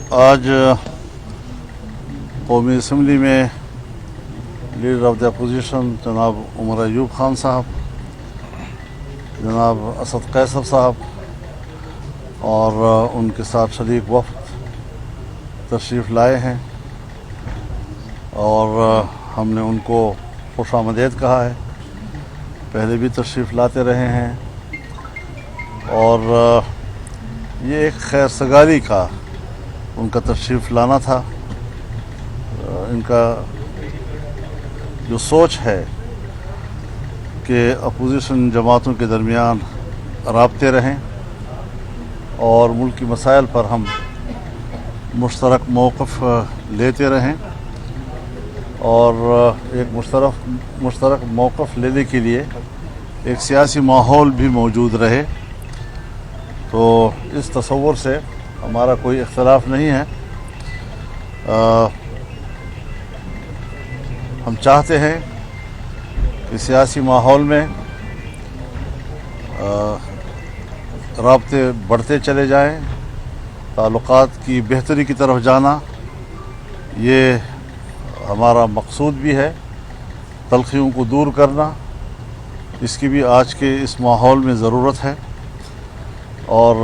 आज कौमी असम्बली में लीडर ऑफ द अपोजिशन जनाब उमर अयूब खान साहब, जनाब असद कैसर साहब और उनके साथ शरीक वफ़द तशरीफ़ लाए हैं और हमने उनको खुशामदीद कहा है। पहले भी तशरीफ़ लाते रहे हैं और ये एक खैर सगारी का उनका तशरीफ़ लाना था। इनका जो सोच है कि अपोजिशन जमातों के दरमियान राब्ते रहें और मुल्की मसाइल पर हम मुश्तरक मौक़िफ़ लेते रहें और एक मुश्तरक मौक़िफ़ लेने के लिए एक सियासी माहौल भी मौजूद रहे। तो इस तसव्वुर से हमारा कोई इख्तलाफ नहीं है। हम चाहते हैं कि सियासी माहौल में राब्ते बढ़ते चले जाएं, ताल्लुकात की बेहतरी की तरफ जाना ये हमारा मकसूद भी है। तल्खियों को दूर करना, इसकी भी आज के इस माहौल में ज़रूरत है और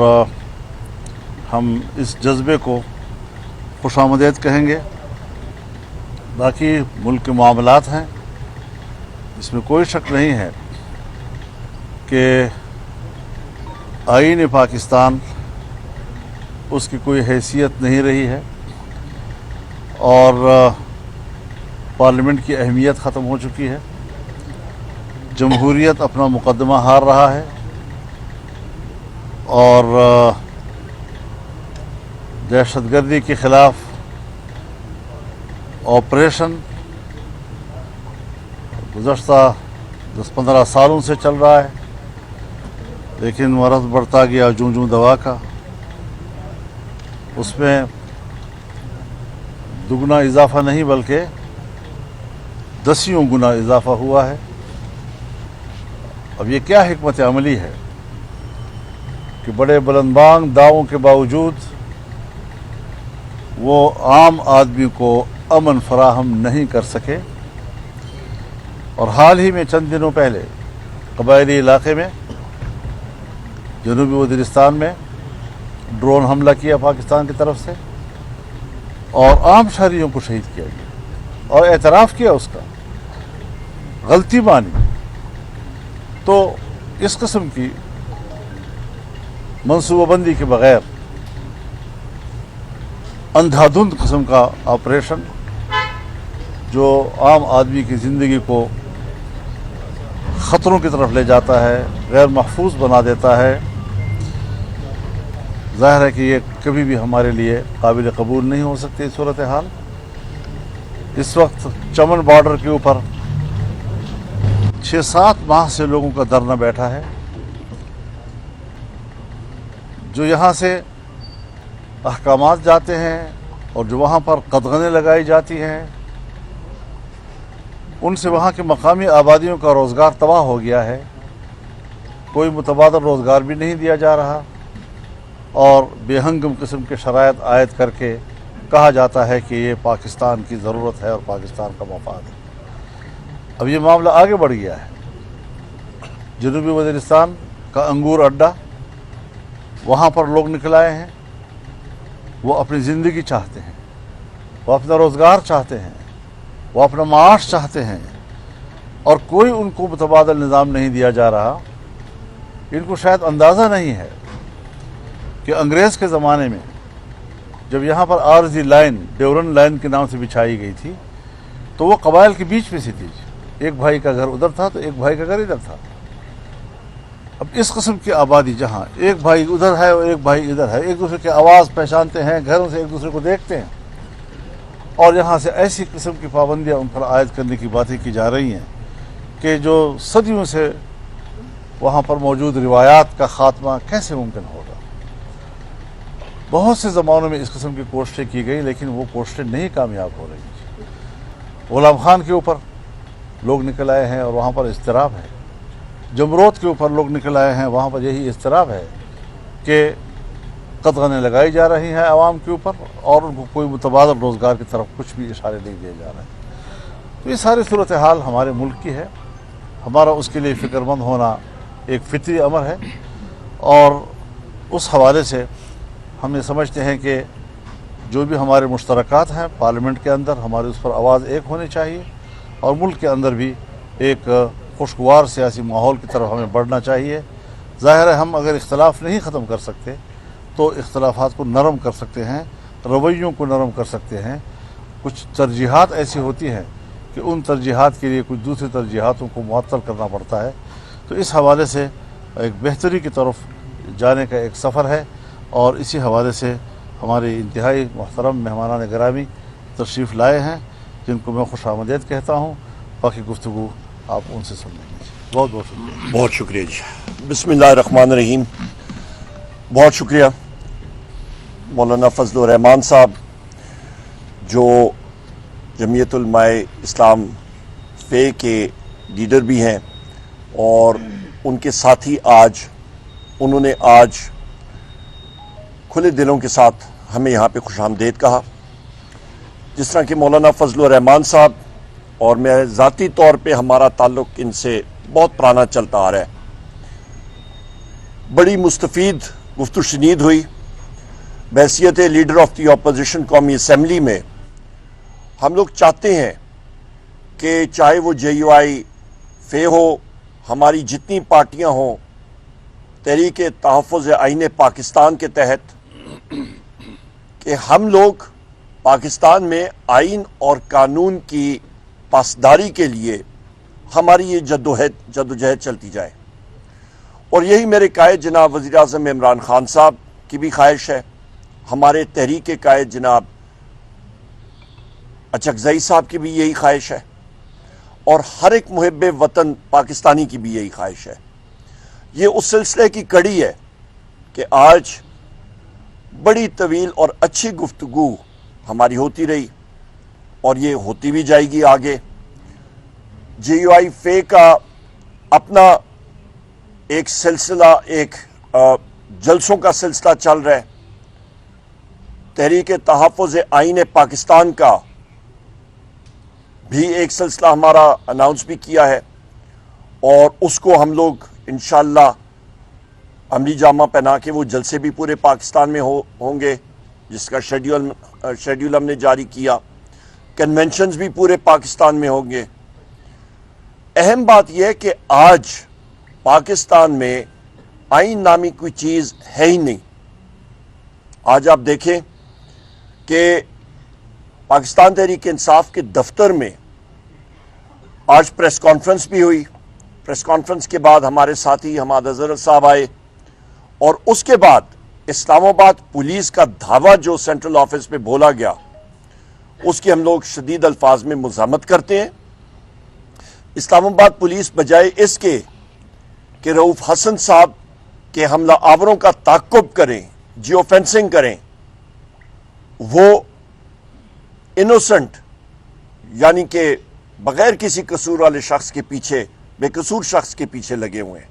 हम इस जज्बे को खुशामदीद कहेंगे। बाकी मुल्क के मामलात हैं, इसमें कोई शक नहीं है कि आईन पाकिस्तान उसकी कोई हैसियत नहीं रही है और पार्लियामेंट की अहमियत ख़त्म हो चुकी है। जमहूरियत अपना मुकदमा हार रहा है और दहशतगर्दी के ख़िलाफ़ ऑपरेशन गुज़श्ता 10-15 सालों से चल रहा है, लेकिन मरज़ बढ़ता गया जूं जूं दवा का। उसमें दुगना इजाफ़ा नहीं बल्कि 10 गुना इजाफ़ा हुआ है। अब ये क्या हिकमत अमली है कि बड़े बुलंदबांग दावों के बावजूद वो आम आदमी को अमन फराहम नहीं कर सके। और हाल ही में चंद दिनों पहले कबायली इलाके में जनूबी वज़ीरिस्तान में ड्रोन हमला किया पाकिस्तान की तरफ से और आम शहरियों को शहीद किया गया और एतराफ़ किया उसका, गलती मानी। तो इस किस्म की मनसूबाबंदी के बग़ैर अंधाधुंध किस्म का ऑपरेशन जो आम आदमी की ज़िंदगी को ख़तरों की तरफ ले जाता है, गैर महफूज बना देता है, ज़ाहिर है कि ये कभी भी हमारे लिए काबिल कबूल नहीं हो सकती सूरत हाल। इस वक्त चमन बॉर्डर के ऊपर 6-7 माह से लोगों का धरना बैठा है। जो यहाँ से अहकामात जाते हैं और जो वहाँ पर कदगनें लगाई जाती हैं, उनसे वहाँ के मकामी आबादियों का रोज़गार तबाह हो गया है। कोई मुतबादल रोज़गार भी नहीं दिया जा रहा और बेहंगम किस्म के शराइत आयद करके कहा जाता है कि ये पाकिस्तान की ज़रूरत है और पाकिस्तान का मफाद है। अब ये मामला आगे बढ़ गया है। जनूबी वज़ीरिस्तान का अंगूर अड्डा, वहाँ पर लोग निकल आए हैं। वो अपनी ज़िंदगी चाहते हैं, वो अपना रोज़गार चाहते हैं, वो अपना माश चाहते हैं और कोई उनको मुतबादल निज़ाम नहीं दिया जा रहा। इनको शायद अंदाज़ा नहीं है कि अंग्रेज़ के ज़माने में जब यहाँ पर आरज़ी लाइन ड्यूरन लाइन के नाम से बिछाई गई थी तो वो कबाइल के बीच में से थी। एक भाई का घर उधर था तो एक भाई का घर इधर था। अब इस किस्म की आबादी जहाँ एक भाई उधर है और एक भाई इधर है, एक दूसरे की आवाज़ पहचानते हैं, घरों से एक दूसरे को देखते हैं और यहाँ से ऐसी किस्म की पाबंदियाँ उन पर आयद करने की बातें की जा रही हैं कि जो सदियों से वहाँ पर मौजूद रिवायात का ख़ात्मा कैसे मुमकिन होगा। बहुत से ज़मानों में इस किस्म की कोशिशें की गई लेकिन वो कोशिशें नहीं कामयाब हो रही। गुलाम खान के ऊपर लोग निकल आए हैं और वहाँ पर इज़्तिराब है। जमरोत के ऊपर लोग निकल आए हैं, वहाँ पर यही इज़्तिराब है कि قدغنیں لگائی جا رہی ہیں عوام کے اوپر اور ان کو کوئی متبادل روزگار کی طرف کچھ بھی اشارے نہیں دیے جا رہے ہیں۔ تو یہ ساری صورتحال ہمارے ملک کی ہے، ہمارا اس کے لیے فکر مند ہونا ایک فطری امر ہے، اور اس حوالے سے ہم یہ سمجھتے ہیں کہ جو بھی ہمارے مشترکات ہیں پارلیمنٹ کے اندر ہماری اس پر آواز ایک ہونی چاہیے، اور ملک کے اندر بھی ایک خوشگوار سیاسی ماحول کی طرف ہمیں بڑھنا چاہیے۔ ظاہر ہے ہم اگر اختلاف نہیں ختم کر سکتے تو اختلافات کو نرم کر سکتے ہیں، رویوں کو نرم کر سکتے ہیں۔ کچھ ترجیحات ایسی ہوتی ہیں کہ ان ترجیحات کے لیے کچھ دوسری ترجیحاتوں کو معطل کرنا پڑتا ہے، تو اس حوالے سے ایک بہتری کی طرف جانے کا ایک سفر ہے، اور اسی حوالے سے ہمارے انتہائی محترم مہمانان گرامی تشریف لائے ہیں جن کو میں خوش آمدید کہتا ہوں۔ باقی گفتگو آپ ان سے سن لیں گے۔ بہت بہت شکریہ۔ بہت شکریہ جی۔ بسم اللہ الرحمن الرحیم۔ بہت شکریہ مولانا فضل الرحمان صاحب، جو جمعیت علماء اسلام فے کے لیڈر بھی ہیں، اور ان کے ساتھی انہوں نے آج کھلے دلوں کے ساتھ ہمیں یہاں پہ خوش آمدید کہا۔ جس طرح کہ مولانا فضل الرحمان صاحب اور میں ذاتی طور پہ ہمارا تعلق ان سے بہت پرانا چلتا آ رہا ہے، بڑی مستفید گفت و شنید ہوئی۔ بحیثیت لیڈر آف دی اپوزیشن قومی اسمبلی میں ہم لوگ چاہتے ہیں کہ چاہے وہ جے یو آئی فے ہو، ہماری جتنی پارٹیاں ہوں، تحریک تحفظ آئین پاکستان کے تحت، کہ ہم لوگ پاکستان میں آئین اور قانون کی پاسداری کے لیے ہماری یہ جدوجہد چلتی جائے۔ اور یہی میرے قائد جناب وزیر اعظم عمران خان صاحب کی بھی خواہش ہے، ہمارے تحریک کے قائد جناب اچکزئی صاحب کی بھی یہی خواہش ہے، اور ہر ایک محب وطن پاکستانی کی بھی یہی خواہش ہے۔ یہ اس سلسلے کی کڑی ہے کہ آج بڑی طویل اور اچھی گفتگو ہماری ہوتی رہی، اور یہ ہوتی بھی جائے گی آگے۔ جے یو آئی فے کا اپنا ایک سلسلہ، ایک جلسوں کا سلسلہ چل رہا ہے۔ تحریک تحفظ آئین پاکستان کا بھی ایک سلسلہ ہمارا اناؤنس بھی کیا ہے، اور اس کو ہم لوگ انشاءاللہ عملی جامہ پہنا کے وہ جلسے بھی پورے پاکستان میں ہوں گے، جس کا شیڈیول ہم نے جاری کیا۔ کنونشنز بھی پورے پاکستان میں ہوں گے۔ اہم بات یہ ہے کہ آج پاکستان میں آئین نامی کوئی چیز ہے ہی نہیں۔ آج آپ دیکھیں کہ پاکستان تحریک انصاف کے دفتر میں آج پریس کانفرنس بھی ہوئی۔ پریس کانفرنس کے بعد ہمارے ساتھی حماد اظہر صاحب آئے، اور اس کے بعد اسلام آباد پولیس کا دھاوا جو سینٹرل آفس پہ بولا گیا، اس کی ہم لوگ شدید الفاظ میں مذمت کرتے ہیں۔ اسلام آباد پولیس بجائے اس کے کہ رؤوف حسن صاحب کے حملہ آوروں کا تعاقب کریں، جیو فینسنگ کریں، وہ انوسنٹ یعنی کہ بغیر کسی قصور والے شخص کے پیچھے، بے قصور شخص کے پیچھے لگے ہوئے ہیں،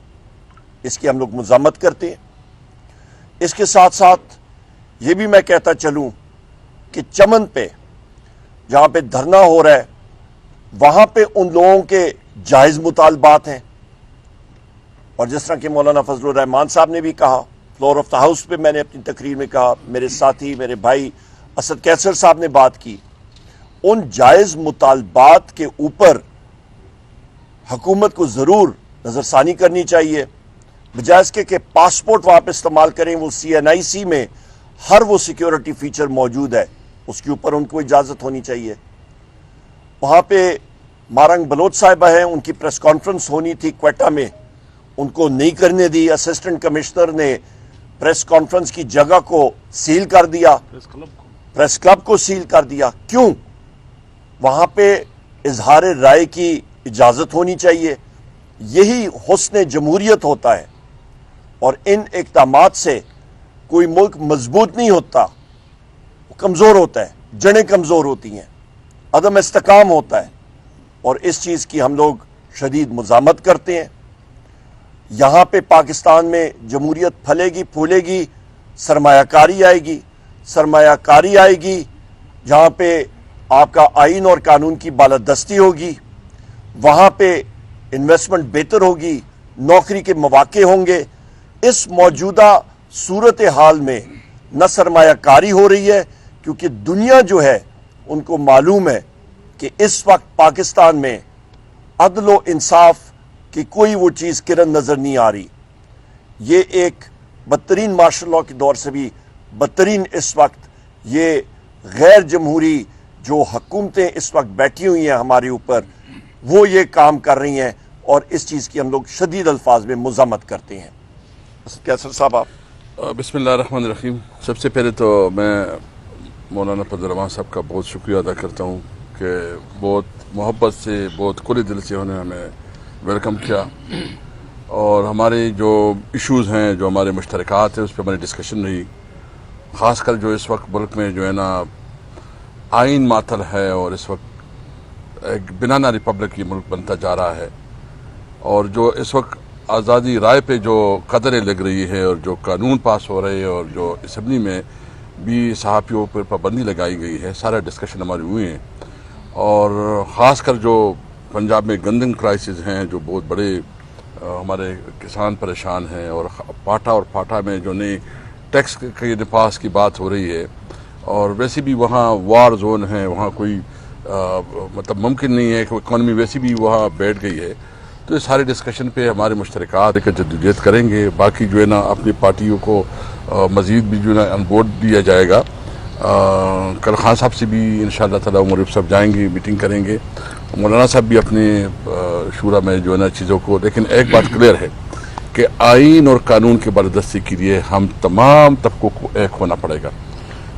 اس کی ہم لوگ مذمت کرتے ہیں۔ اس کے ساتھ ساتھ یہ بھی میں کہتا چلوں کہ چمن پہ جہاں پہ دھرنا ہو رہا ہے، وہاں پہ ان لوگوں کے جائز مطالبات ہیں، اور جس طرح کہ مولانا فضل الرحمان صاحب نے بھی کہا، فلور آف دا ہاؤس پہ میں نے اپنی تقریر میں کہا، میرے ساتھی میرے بھائی اسد کیسر صاحب نے بات کی، ان جائز مطالبات کے اوپر حکومت کو ضرور نظر ثانی کرنی چاہیے، بجائے اس کے کہ پاسپورٹ وہاں پہ استعمال کریں۔ وہ CNIC میں ہر وہ سیکیورٹی فیچر موجود ہے، اس کے اوپر ان کو اجازت ہونی چاہیے۔ وہاں پہ مارنگ بلوچ صاحبہ ہیں، ان کی پریس کانفرنس ہونی تھی کوئٹہ میں، ان کو نہیں کرنے دی۔ اسسٹنٹ کمشنر نے پریس کانفرنس کی جگہ کو سیل کر دیا، پریس کلب کو سیل کر دیا۔ کیوں؟ وہاں پہ اظہار رائے کی اجازت ہونی چاہیے۔ یہی حسن جمہوریت ہوتا ہے، اور ان اقدامات سے کوئی ملک مضبوط نہیں ہوتا، کمزور ہوتا ہے، جڑیں کمزور ہوتی ہیں، عدم استحکام ہوتا ہے، اور اس چیز کی ہم لوگ شدید مذمت کرتے ہیں۔ یہاں پہ پاکستان میں جمہوریت پھلے گی پھولے گی سرمایہ کاری آئے گی جہاں پہ آپ کا آئین اور قانون کی بالادستی ہوگی، وہاں پہ انویسٹمنٹ بہتر ہوگی، نوکری کے مواقع ہوں گے۔ اس موجودہ صورتحال میں نہ سرمایہ کاری ہو رہی ہے، کیونکہ دنیا جو ہے ان کو معلوم ہے کہ اس وقت پاکستان میں عدل و انصاف کی کوئی وہ چیز کرن نظر نہیں آ رہی۔ یہ ایک بدترین مارشل لاء کے دور سے بھی بدترین اس وقت یہ غیر جمہوری جو حکومتیں اس وقت بیٹھی ہوئی ہیں ہمارے اوپر، وہ یہ کام کر رہی ہیں، اور اس چیز کی ہم لوگ شدید الفاظ میں مذمت کرتے ہیں۔ کیسر صاحب آپ۔ بسم اللہ الرحمن الرحیم۔ سب سے پہلے تو میں مولانا فضل الرحمان صاحب کا بہت شکریہ ادا کرتا ہوں کہ بہت محبت سے، بہت کھلے دل سے انہوں نے ہمیں ویلکم کیا، اور ہمارے جو ایشوز ہیں، جو ہمارے مشترکات ہیں، اس پہ ہماری ڈسکشن رہی۔ خاص کر جو اس وقت ملک میں جو ہے نا آئین معطل ہے، اور اس وقت ایک بنانا ریپبلک یہ ملک بنتا جا رہا ہے، اور جو اس وقت آزادی رائے پہ جو قدریں لگ رہی ہے، اور جو قانون پاس ہو رہے ہیں، اور جو اسمبلی میں بھی صحافیوں پر پابندی لگائی گئی ہے، سارا ڈسکشن ہماری ہوئی ہیں۔ اور خاص کر جو پنجاب میں گندم کرائسز ہیں، جو بہت بڑے ہمارے کسان پریشان ہیں، اور پاٹا اور پھاٹا میں جو نئی ٹیکس کے نفاذ کی بات ہو رہی ہے، اور ویسے بھی وہاں وار زون ہے، وہاں کوئی مطلب ممکن نہیں ہے کہ اکانومی ویسی بھی وہاں بیٹھ گئی ہے۔ تو اس سارے ڈسکشن پہ ہمارے مشترکات ایک جدوجہد کریں گے۔ باقی جو ہے نا اپنی پارٹیوں کو مزید بھی جو ہے نا آن بورڈ دیا جائے گا۔ کل خان صاحب سے بھی انشاءاللہ تعالی عمر صاحب جائیں گے، میٹنگ کریں گے، مولانا صاحب بھی اپنے شورا میں جو ہے نا چیزوں کو، لیکن ایک بات کلیئر ہے کہ آئین اور قانون کی بالادستی کے لیے ہم تمام طبقوں کو ایک ہونا پڑے گا۔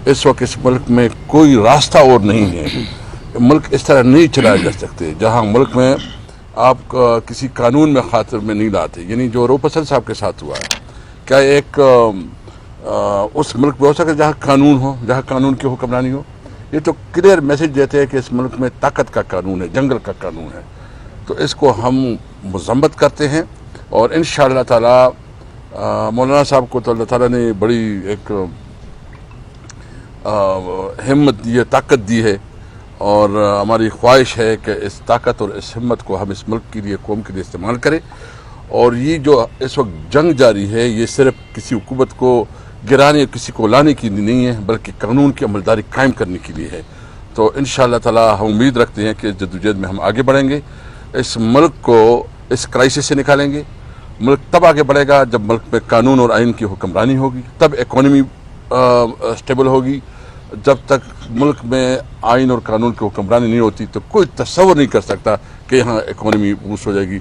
اس وقت اس ملک میں کوئی راستہ اور نہیں ہے، ملک اس طرح نہیں چلایا جا سکتے جہاں ملک میں آپ کسی قانون میں خاطر میں نہیں لاتے، یعنی جو روپسل صاحب کے ساتھ ہوا ہے، کیا ایک اس ملک میں ہو سکے جہاں قانون ہو، جہاں قانون کی حکمرانی ہو؟ یہ تو کلیئر میسج دیتے ہیں کہ اس ملک میں طاقت کا قانون ہے، جنگل کا قانون ہے۔ تو اس کو ہم مذمت کرتے ہیں، اور انشاءاللہ تعالی مولانا صاحب کو تو اللہ تعالیٰ نے بڑی ایک ہمت دی ہے، طاقت دی ہے، اور ہماری خواہش ہے کہ اس طاقت اور اس ہمت کو ہم اس ملک کے لیے، قوم کے لیے استعمال کریں۔ اور یہ جو اس وقت جنگ جاری ہے، یہ صرف کسی حکومت کو گرانے، کسی کو لانے کی نہیں ہے، بلکہ قانون کی عملداری قائم کرنے کے لیے ہے۔ تو انشاءاللہ تعالی ہم امید رکھتے ہیں کہ اس جدوجہد میں ہم آگے بڑھیں گے، اس ملک کو اس کرائسس سے نکالیں گے۔ ملک تب آگے بڑھے گا جب ملک میں قانون اور آئین کی حکمرانی ہوگی، تب اکانومی اسٹیبل ہوگی۔ جب تک ملک میں آئین اور قانون کی حکمرانی نہیں ہوتی تو کوئی تصور نہیں کر سکتا کہ یہاں اکانومی بوسٹ ہو جائے گی۔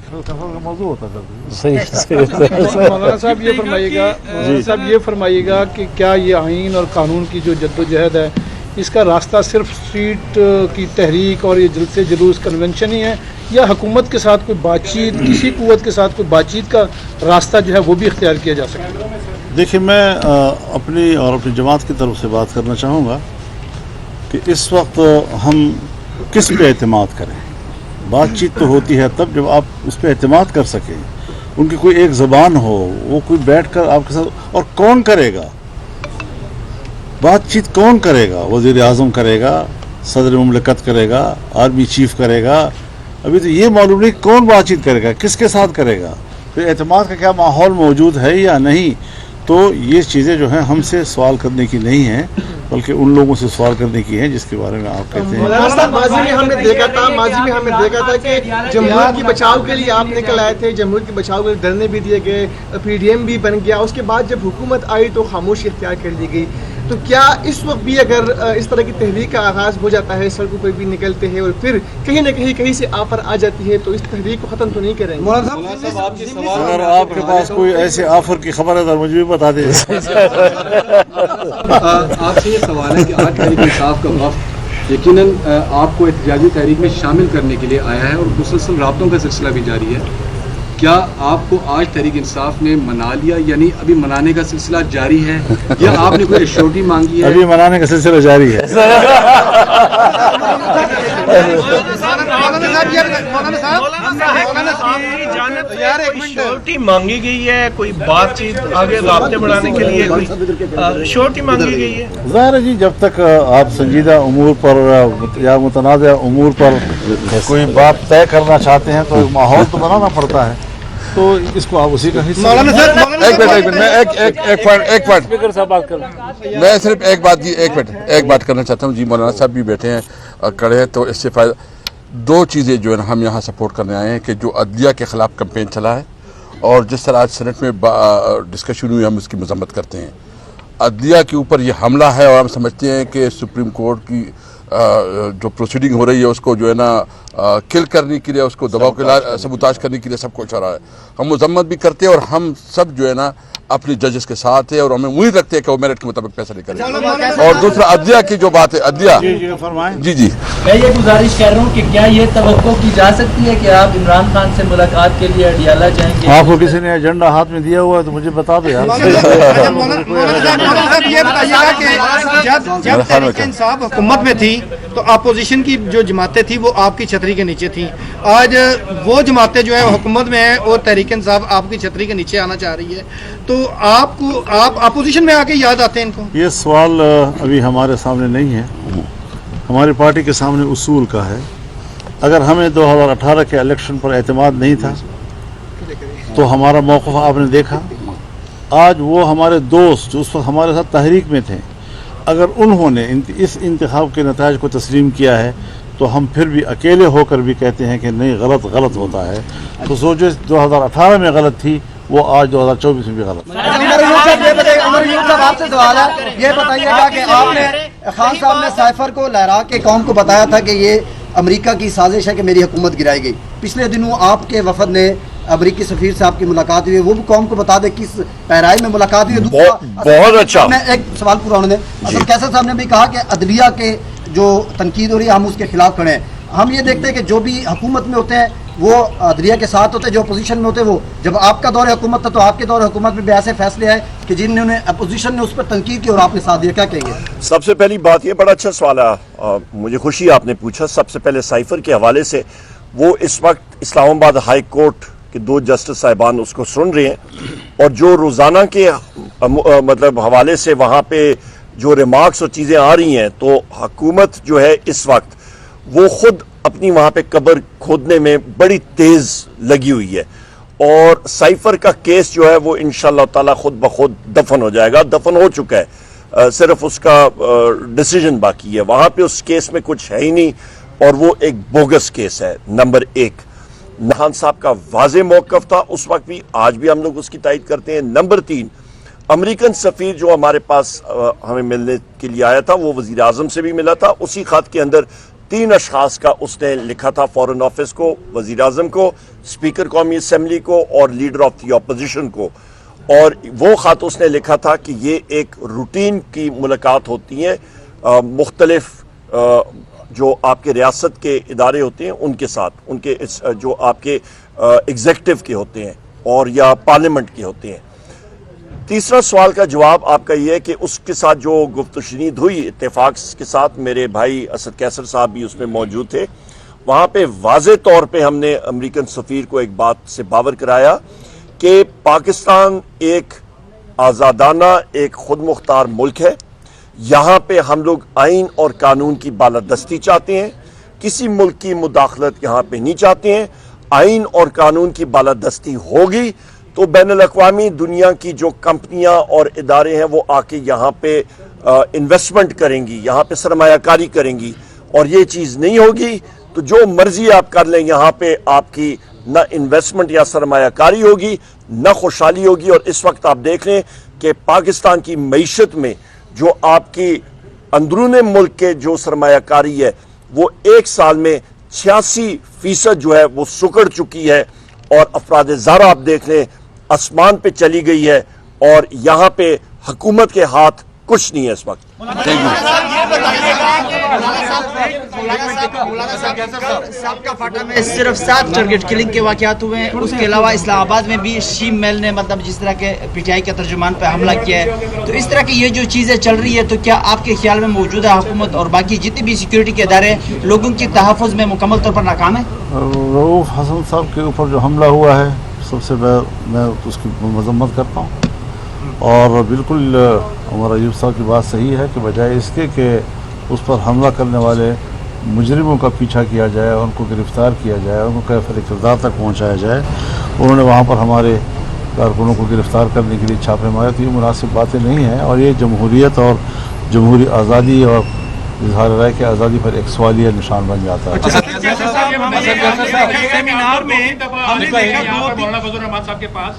مولانا صاحب یہ فرمائیے گا کہ کیا یہ آئین اور قانون کی جو جدوجہد ہے، اس کا راستہ صرف اسٹریٹ کی تحریک اور یہ جلسے جلوس کنونشن ہی ہے، یا حکومت کے ساتھ کوئی بات چیت، کسی قوت کے ساتھ کوئی بات چیت کا راستہ جو ہے وہ بھی اختیار کیا جا سکتا ہے؟ دیکھیے، میں اپنی اور اپنی جماعت کی طرف سے بات کرنا چاہوں گا کہ اس وقت ہم کس پہ اعتماد کریں۔ بات چیت تو ہوتی ہے تب جب آپ اس پہ اعتماد کر سکیں، ان کی کوئی ایک زبان ہو، وہ کوئی بیٹھ کر آپ کے ساتھ، اور کون کرے گا بات چیت؟ کون کرے گا؟ وزیر اعظم کرے گا، صدر مملکت کرے گا، آرمی چیف کرے گا؟ ابھی تو یہ معلوم نہیں کون بات چیت کرے گا، کس کے ساتھ کرے گا، پھر اعتماد کا کیا ماحول موجود ہے یا نہیں۔ تو یہ چیزیں جو ہیں ہم سے سوال کرنے کی نہیں ہیں، بلکہ ان لوگوں سے سوال کرنے کی ہیں جس کے بارے میں آپ کہتے ہیں۔ ماضی میں ہم نے دیکھا تھا کہ جمہوریت کی بچاؤ کے لیے آپ نکل آئے تھے، جمہوریت کی بچاؤ کے لیے دھرنے بھی دیے گئے، پی ڈی ایم بھی بن گیا، اس کے بعد جب حکومت آئی تو خاموشی اختیار کر لی گئی۔ تو کیا اس وقت بھی اگر اس طرح کی تحریک کا آغاز ہو جاتا ہے، سڑکوں پہ بھی نکلتے ہیں اور پھر کہیں نہ کہیں سے آفر آ جاتی ہے، تو اس تحریک کو ختم تو نہیں کریں گے؟ اگر آپ کے پاس کوئی ایسے آفر کی خبر ہے تو مجھے بھی بتا دیں۔ آپ سے یہ سوال ہے کہ آج تحریک انصاف کا وفد یقیناً آپ کو احتجاجی تحریک میں شامل کرنے کے لیے آیا ہے، اور مسلسل رابطوں کا سلسلہ بھی جاری ہے۔ کیا آپ کو آج تحریک انصاف نے منا لیا، یعنی ابھی منانے کا سلسلہ جاری ہے، یا آپ نے کوئی ایشورٹی مانگی ہے؟ ابھی منانے کا سلسلہ جاری ہے۔ مولانا صاحب श्योरिटी मांगी गई है, कोई बातचीत आगे राब्ते बढ़ाने के लिए कोई श्योरिटी मांगी गई है? ज़ाहिर है जी, जब तक आप संजीदा उमूर पर या मुतनाज़ उमूर पर कोई बात तय करना चाहते हैं तो माहौल तो बनाना पड़ता है, तो इसको आप उसी का हिस्सा। एक मिनट मैं एक पॉइंट मैं सिर्फ एक बात करना चाहता हूँ जी। मौलाना साहब भी बैठे हैं खड़े हैं, तो इससे फायदा दो चीज़ें जो है ना हम यहाँ सपोर्ट करने आए हैं कि जो अदलिया के ख़िलाफ़ कैंपेन चला है और जिस तरह आज सेनेट में डिस्कशन हुई हम उसकी मजम्मत करते हैं। अदलिया के ऊपर ये हमला है और हम समझते हैं कि सुप्रीम कोर्ट की जो प्रोसीडिंग हो रही है उसको जो है ना किल करने के लिए, उसको दबाव के सबूताज करने के लिए सब कुछ हो रहा है। हम मजम्मत भी करते हैं और हम सब जो है ना अपने जजेस के साथ है और हमें उम्मीद रखते हैं कि वो मेरिट के मुताबिक फैसले करें। और दूसरा अदलिया की जो बात है, अदलिया जी मैं ये गुजारिश कर रहा हूँ कि क्या ये तवक्को की जा सकती है कि आप इमरान खान से मुलाकात के लिए अडियाला जाएंगे? आपको किसी ने एजेंडा हाथ में दिया हुआ है तो मुझे बता दो यार। ये बताइएगा कि जब तहरीक-ए-इंसाफ हुकूमत में थी तो अपोजिशन की जो जमातें थी वो आपकी छतरी के नीचे थी, आज वो जमातें जो है हुकूमत में है और तहरीक-ए-इंसाफ आपकी छतरी के नीचे आना चाह रही है, तो आप अपोजिशन में आके याद आते हैं इनको? ये सवाल अभी हमारे सामने नहीं है, हमारी पार्टी के सामने उसूल का है। अगर हमें 2018 के इलेक्शन पर एतमाद नहीं था तो हमारा मौक़िफ़ आपने देखा। आज वो हमारे दोस्त जो उस वक्त हमारे साथ तहरीक में थे, अगर उन्होंने इस इंतखाब के नताइज को तस्लीम किया है तो हम फिर भी अकेले होकर भी कहते हैं कि नहीं, गलत होता है। तो सोचो 2018 में गलत थी, वो आज 2024 में भी गलत। आपसे सवाल है, ये बताइएगा कि आपने खान साहब ने साइफर को लहरा के कौम को बताया था कि ये अमेरिका की साजिश है कि मेरी हुकूमत गिराई गई। पिछले दिनों आपके वफद ने अमेरिकी सफीर साहब की मुलाकात हुई, वो भी कौम को बता दे किस पैराई में मुलाकात हुई। बहुत अच्छा। मैं एक सवाल पूरा होने दें। असद कैसर साहब ने भी कहा कि अदलिया के जो तनकीद हो रही है हम उसके खिलाफ खड़े हैं। हम ये देखते हैं कि जो भी हुकूमत में होते हैं वो अदलिया के साथ होते हैं, जो अपोजिशन में होते हैं वो। जब आपका दौर हुकूमत था तो आपके दौर हुकूमत में भी ऐसे फैसले आए कि जिन्होंने अपोजिशन ने उस पर तनकीद की और आपने साथ दिया, क्या कहेंगे? सबसे पहली बात, ये बड़ा अच्छा सवाल है, मुझे खुशी आपने पूछा। सबसे पहले साइफर के हवाले से, वो इस वक्त इस्लामाबाद हाई कोर्ट के 2 जस्टिस साहिबान उसको सुन रहे हैं और जो रोज़ाना के मतलब हवाले से वहाँ पे जो रिमार्क्स और चीज़ें आ रही हैं, तो हुकूमत जो है इस वक्त वो खुद अपनी वहाँ पे कब्र खोदने में बड़ी तेज़ लगी हुई है और साइफर का केस जो है वो इंशाअल्लाह ताला खुद ब खुद दफन हो जाएगा। दफन हो चुका है, सिर्फ उसका डिसीजन बाकी है। वहाँ पे उस केस में कुछ है ही नहीं और वो एक बोगस केस है। नंबर 1, खान साहब का वाज़े मौक़िफ़ था उस वक्त भी, आज भी हम लोग उसकी तायद करते हैं। नंबर 3, अमेरिकन सफ़ीर जो हमारे पास हमें मिलने के लिए आया था वो वज़ीर आज़म से भी मिला था। उसी ख़त के अंदर 3 अशख़ास का उसने लिखा था, फ़ॉरेन ऑफिस को, वज़ीर आज़म को, स्पीकर कौमी असम्बली को और लीडर ऑफ द अपोजिशन को। और वो ख़त उसने लिखा था कि ये एक रूटीन की मुलाकात होती है मुख्तलिफ जो आपके रियासत के इदारे होते हैं उनके साथ, उनके जो आपके एग्जेक्टिव के होते हैं और या पार्लियामेंट के होते हैं। तीसरा सवाल का जवाब आपका ये है कि उसके साथ जो गुफ्तशनीद हुई इत्तेफाक के साथ, मेरे भाई असद कैसर साहब भी उसमें मौजूद थे। वहाँ पे वाज़े तौर पे हमने अमेरिकन सफ़ीर को एक बात से बावर कराया कि पाकिस्तान एक आज़ादाना, एक खुद मुख्तार मुल्क है। यहाँ पे हम लोग आइन और कानून की बालादस्ती चाहते हैं, किसी मुल्क की मुदाखलत यहाँ पे नहीं चाहते हैं। आइन और कानून की बालादस्ती होगी तो बैनुल-अक़वामी दुनिया की जो कंपनियां और इदारे हैं वो आके यहाँ पे इन्वेस्टमेंट करेंगी, यहाँ पे सरमायाकारी करेंगी। और ये चीज़ नहीं होगी तो जो मर्जी आप कर लें, यहाँ पे आपकी ना इन्वेस्टमेंट या सरमायाकारी होगी, ना खुशहाली होगी। और इस वक्त आप देख लें कि पाकिस्तान की मईशत में जो आपकी अंदरूने मुल्क के जो सरमायाकारी है वो एक साल में 86% जो है वो सुकड़ चुकी है और अफराद ज़ारा आप देख लें आसमान पे चली गई है और यहाँ पे हुकूमत के हाथ कुछ नहीं है इस वक्त। में सिर्फ 7 टारगेट किलिंग के वाक़यात हुए हैं, उसके अलावा इस्लामाबाद में भी शीम मेल ने मतलब जिस तरह के पीटीआई के तर्जुमान पे हमला किया है। तो इस तरह की ये जो चीज़ें चल रही है, तो क्या आपके ख्याल में मौजूदा हुकूमत और बाकी जितने भी सिक्योरिटी के इदारे लोगों की तहफ़्फ़ुज़ में मुकम्मल तौर पर नाकाम है? रऊफ़ हसन साहब के ऊपर जो हमला हुआ है सबसे मैं उसकी मजम्मत करता हूँ और बिल्कुल हमारा यूब साहब की बात सही है कि बजाय इसके कि उस पर हमला करने वाले मुजरिमों का पीछा किया जाए, उनको गिरफ़्तार किया जाए, उनको कैफ़िल किरदार तक पहुँचाया जाए, उन्होंने वहाँ पर हमारे कारकुनों को गिरफ़्तार करने के लिए छापे मारे, तो ये मुनासिब बातें नहीं हैं और ये जमहूरियत और जमहूरी आज़ादी और इजहार राय की आज़ादी पर एक सवालिया निशान बन जाता है। सेमिनार में हमने देखा मौलाना फजल रहमान साहब के पास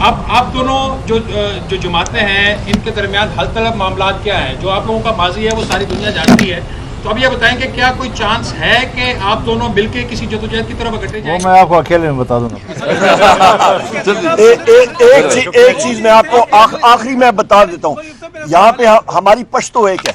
अब आप दोनों जो जमातें हैं इनके दरमियान हल तलब मामला क्या है? जो आप लोगों का माजी है वो सारी दुनिया जानती है, तो अब ये बताएं कि क्या कोई चांस है कि आप दोनों मिलकर किसी जदोजहद की तरफ इकट्ठे जाएं? वो मैं आपको अकेले में बता दूंगा। एक चीज मैं आपको आखिरी में बता देता हूँ, यहाँ पे हमारी पश्तो एक है।